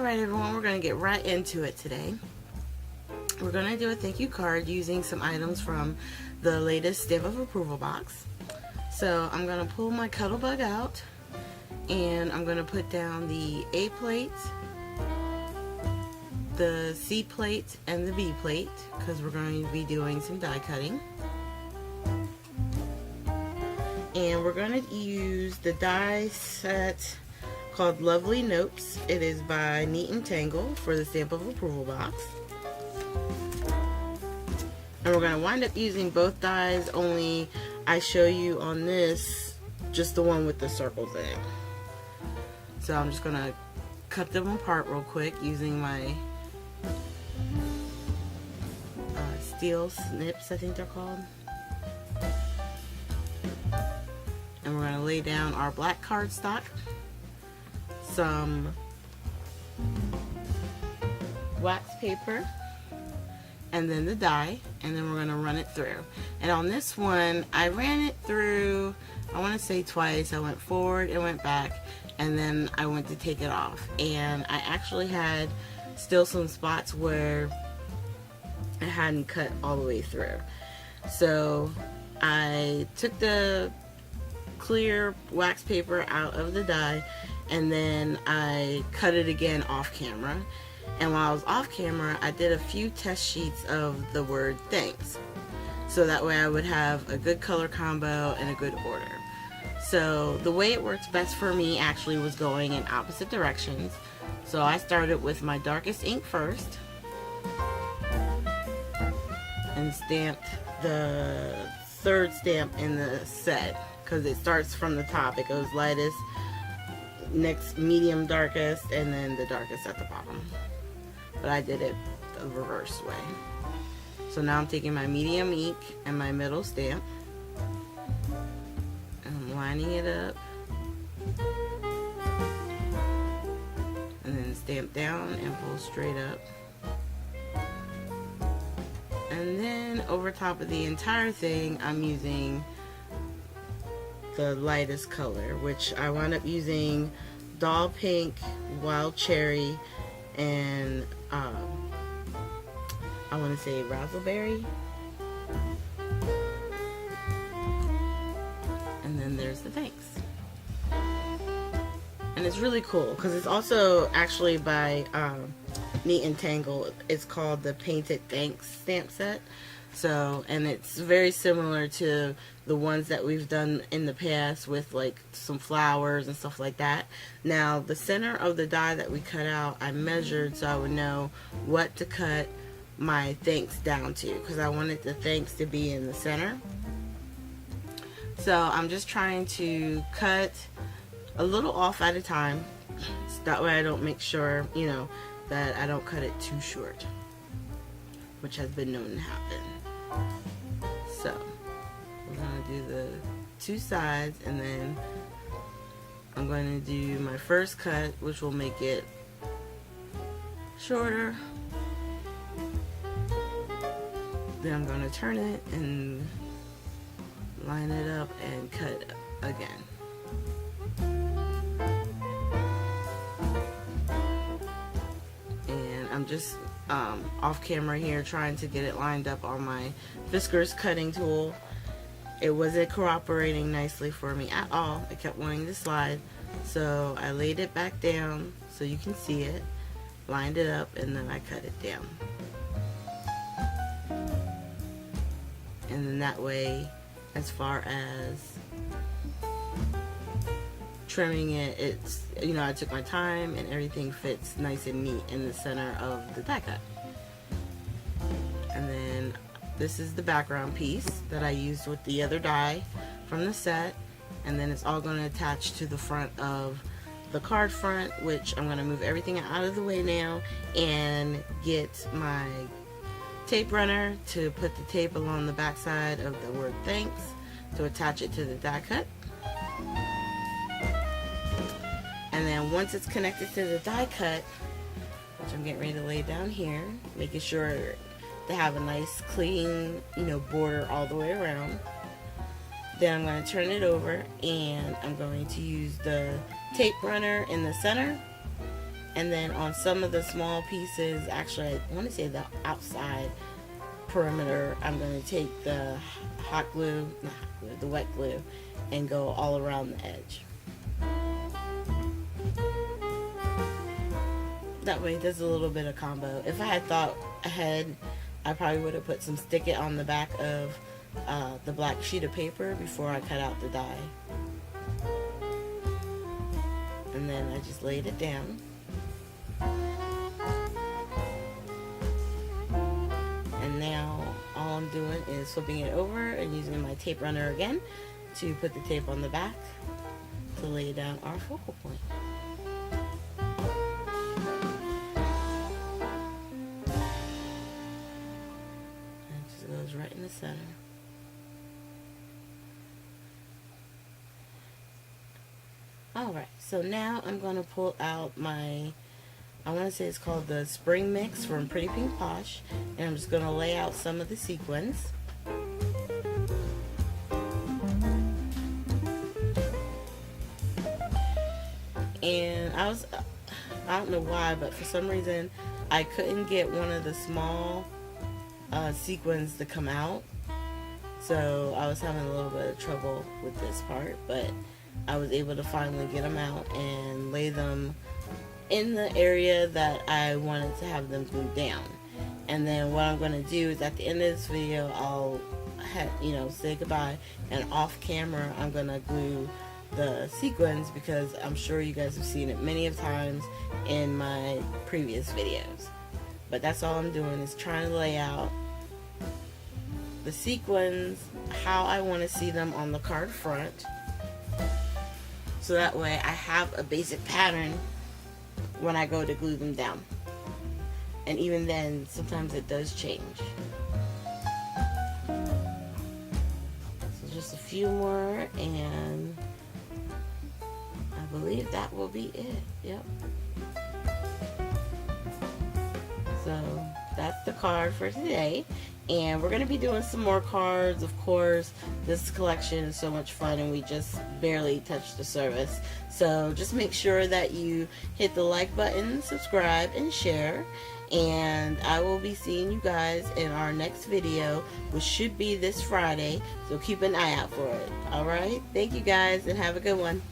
Alright everyone, we're going to get right into it today. We're going to do a thank you card using some items from the latest Stamp of Approval box. So I'm going to pull my Cuttlebug out and I'm going to put down the A plate, the C plate, and the B plate because we're going to be doing some die cutting. And we're going to use the die set called Lovely Notes. It is by Neat and Tangle for the Stamp of Approval box. And we're going to wind up using both dies, only I show you on this just the one with the circles in it. So I'm just going to cut them apart real quick using my steel snips, I think they're called. And we're going to lay down our black cardstock, some wax paper, and then the die, and then we're going to run it through. And on this one, I ran it through, I want to say twice. I went forward and went back, and then I went to take it off. And I actually had still some spots where I hadn't cut all the way through. So I took the clear wax paper out of the die, and then I cut it again off camera. And while I was off camera, I did a few test sheets of the word thanks, so that way I would have a good color combo and a good order. So the way it works best for me actually was going in opposite directions. So I started with my darkest ink first and stamped the third stamp in the set, because it starts from the top. It goes lightest, next medium darkest, and then the darkest at the bottom. But I did it the reverse way. So now I'm taking my medium ink and my middle stamp, and I'm lining it up, and then stamp down and pull straight up. And then over top of the entire thing, I'm using the lightest color, which I wound up using Doll Pink, Wild Cherry, and I want to say Razzleberry. And then there's the thanks. And it's really cool because it's also actually by Neat and Tangle. It's called the Painted Thanks stamp set. So, and it's very similar to the ones that we've done in the past with like some flowers and stuff like that. Now, the center of the die that we cut out, I measured so I would know what to cut my thanks down to, because I wanted the thanks to be in the center. So I'm just trying to cut a little off at a time, so that way I don't make sure, you know, that I don't cut it too short, which has been known to happen. So we're going to do the two sides, and then I'm going to do my first cut, which will make it shorter. Then I'm going to turn it and line it up and cut again. And I'm just off camera here trying to get it lined up on my Fiskars cutting tool. It wasn't cooperating nicely for me at all. It kept wanting to slide, so I laid it back down so you can see it, lined it up, and then I cut it down. And then that way, as far as trimming it, it's, you know, I took my time and everything fits nice and neat in the center of the die cut. And then this is the background piece that I used with the other die from the set, and then it's all going to attach to the front of the card front, which I'm going to move everything out of the way now and get my tape runner to put the tape along the back side of the word thanks to attach it to the die cut. And then once it's connected to the die cut, which I'm getting ready to lay down here, making sure to have a nice clean, you know, border all the way around. Then I'm going to turn it over and I'm going to use the tape runner in the center And then on some of the small pieces, actually I want to say the outside perimeter, I'm going to take the hot glue, not hot glue, the wet glue, and go all around the edge. That way there's a little bit of combo. If I had thought ahead, I probably would have put some Stick It on the back of the black sheet of paper before I cut out the die. And then I just laid it down. And now all I'm doing is flipping it over and using my tape runner again to put the tape on the back to lay down our focal point. And it just goes right in the center. Alright, so now I'm going to pull out my, I want to say it's called the Spring Mix from Pretty Pink Posh, and I'm just going to lay out some of the sequins. And I don't know why, but for some reason I couldn't get one of the small sequins to come out, so I was having a little bit of trouble with this part, but I was able to finally get them out and lay them in the area that I wanted to have them glued down. And then what I'm going to do is at the end of this video, I'll say goodbye, and off camera I'm going to glue the sequins because I'm sure you guys have seen it many of times in my previous videos. But that's all I'm doing, is trying to lay out the sequins how I want to see them on the card front, so that way I have a basic pattern when I go to glue them down. And even then, sometimes it does change. So just a few more, and I believe that will be it. Yep. So that's the card for today. And we're going to be doing some more cards, of course. This collection is so much fun, and we just barely touched the surface. So just make sure that you hit the like button, subscribe, and share. And I will be seeing you guys in our next video, which should be this Friday. So keep an eye out for it. Alright? Thank you guys, and have a good one.